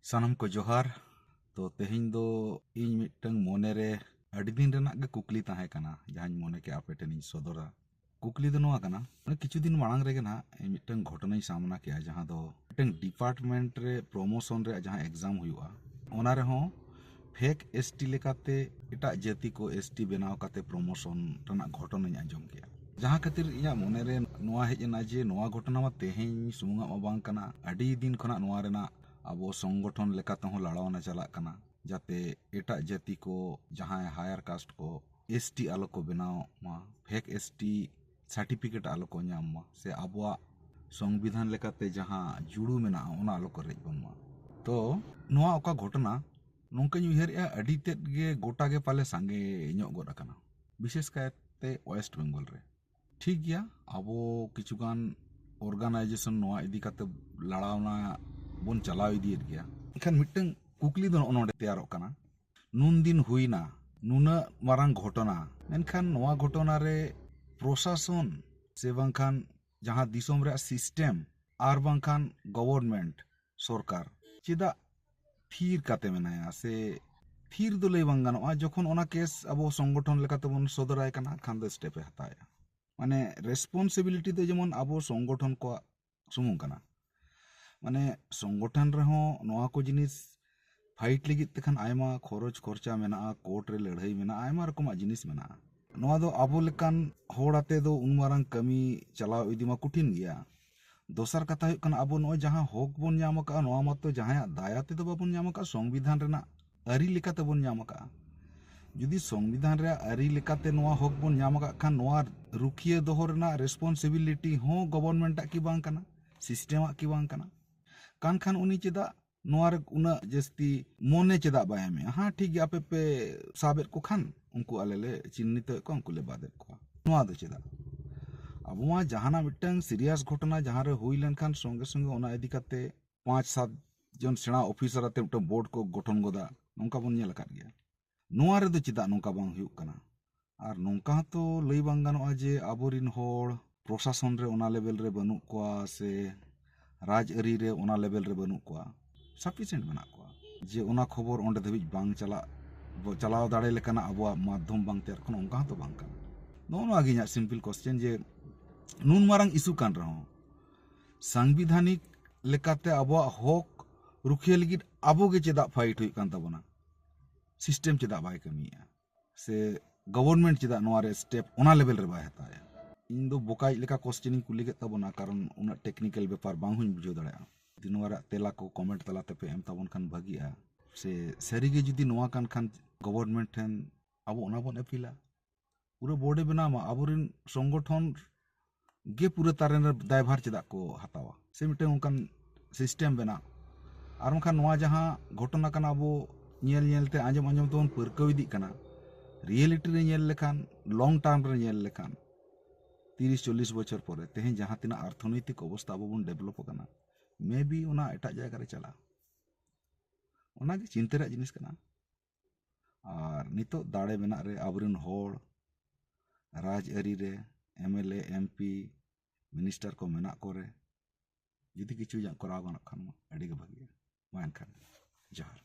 सानम को जोहार। तो तेहिं दो इन मिट्टंग मोने रे अड़ी दिन रेनाक गे कुकली ताहे कना जहां मोने के आपे टेनिं सदरा कुकली दो नोआ कना माने किछु दिन मांग रेगे ना मिट्टंग घटना सामना किया जहां दो मिट्टंग डिपार्टमेंट रे प्रमोशन रे जहां एग्जाम हुआ ओना रे हो फेक एसटी लेकाते एटा जाति को एसटी बनाव काते प्रमोशन रना घटना आंजम किया जहां खातिर इया मोने रे नोआ हेजना जे नोआ घटना मा तेहिं सुमुंगा मा बांग कना अड़ी दिन खना नोआ रेना अब संगठन लेकाते हो लड़ावना चला कना जाते एटा जाति को जहां हायर कास्ट को एसटी आलो को बनाव मा फेक एसटी सर्टिफिकेट आलो को नाम मा से आबवा संविधान लेकाते जहां जुड़ू मेना ओना आलो को रेज बन मा तो नोआ ओका घटना नोंकाኝ उयहरया अड़ी तेद गे गोटा गे पाले सांगे ᱧᱚᱜ गोद अकना विशेष कायते वेस्ट बेंगल रे ठीक गया आबो किछुगान ऑर्गेनाइजेशन नोआ इदी काते लड़ावना बोन चलाव इदियत गया एखान मिट्टन कुकली दो नोडे तैयारोग कना नुन दिन हुईना नुना मारांग घटना मेनखान नोआ घटना रे प्रशासन से बांखान जहां दिसोम रे सिस्टम आर बांखान गवर्नमेंट सरकार चेदा थीर काते मेनाया से थीर दो लई बांग गानोआ जखन ओना केस अबो संगठन लेकाते बोन सदराय कना खान दो स्टेप हताया माने रेस्पॉन्सिबिलिटी दो जेमन अबो संगठन को सुमुंग कना माने संगठन रहो नोआ को जिनिस फाइट लगित तखन आयमा खरच खर्चा मेना कोर्ट रे लड़ाई मेना आयमा रकम जिनिस मेना नोआ दो आबो लेकान होड़ाते दो उन मारंग कमी चलाव इदिमा कुठिन गया दोसर कथा हुई कना आबो नोय जहां हक बोन नाम का नोआ मत जहां दाया ते दो बाबोन नाम का संविधान रेना अरी लेकाते बोन नाम का जुदी संविधान रे अरी लेकाते नोआ हक बोन नाम का खान नोआ रुखिया दोहो रेना रेस्पॉन्सिबिलिटी हो गवर्नमेंट की बांग कना सिस्टम की बांग कना कान खान उनी चेदा नोआ रे उना जस्ती मोने चेदा बाय में हां ठीक गया पे पे साबेर को खान उनको आलेले चिन्हित को उनको ले बादे को नोआ दो चेदा अब वहाँ जहाना मिट्टन सीरियस घटना जहां रे हुई लेन खान संगे संगे ओना इदी काते 5-7 जन सेना ऑफिसर आते मिट्टन बोर्ड को गठन गोदा नोंका बोन नेल काट गया नोआ रे दो चेदा नोंका बांग हुई कना और नोंका तो लई बांग गानोआ जे आबोरिन होड़ प्रशासन रे ओना लेवल रे बनु कोआ से राज अरी रे ओना लेवल रे बनु कोआ सफिशिएंट मेना कोआ जे ओना खबर ओंडे धबिज बांग चलाव दाड़े लेकाना अबवा माध्यम बांग तेर खन ओंका तो बांग कना नोआ गिया सिंपल क्वेश्चन जे नुन मारंग इशू कान रहो संविधानिक लेकाते अबवा हक रुखिया लगित आबो गे चेदा फाइट हुई कान ताबोना सिस्टम चेदा बाय कमिया से गवर्नमेंट चेदा नोआ रे स्टेप ओना लेवल रे बाय हताया इन दो बोकाई लेका क्वेश्चनिंग कुली के ताबोना कारण उना टेक्निकल व्यापार बांग हुई बुझो दाड़ा दिनवारा तेला को कमेंट तलाते पे एम ताबोन खान भागिया से सरीगे जुदी नोआ कान खान गवर्नमेंट ठेन आबो ओना बोन अपीला पूरा बोर्डे बनामा आबोरिन संगठन गे पूरा तारेन दायभार चेदा को हतावा से मिटे उनकान सिस्टम बना और उनखान नोआ जहां घटना कना अबो नेल नेलते आंजम आंजम तो परकाव इदी कना रियलिटी रे नेल लेखान लॉन्ग टर्म रे नेल लेखान 30-40 बछर परे तेहें जहां तिना अर्थनैतिक अवस्था अबो बोन डेवलप कना मे बी ओना एटा जायगा रे चला ओना गे चिंता रे जिनिस कना और नितो दाड़े मेना रे आबरिन होड़ राज अरी रे एमएलए एमपी मिनिस्टर को मेना करे जुदी किछु जा कराव गानोग खान मा अड़ी गे भागिया मा एनखान जोहार।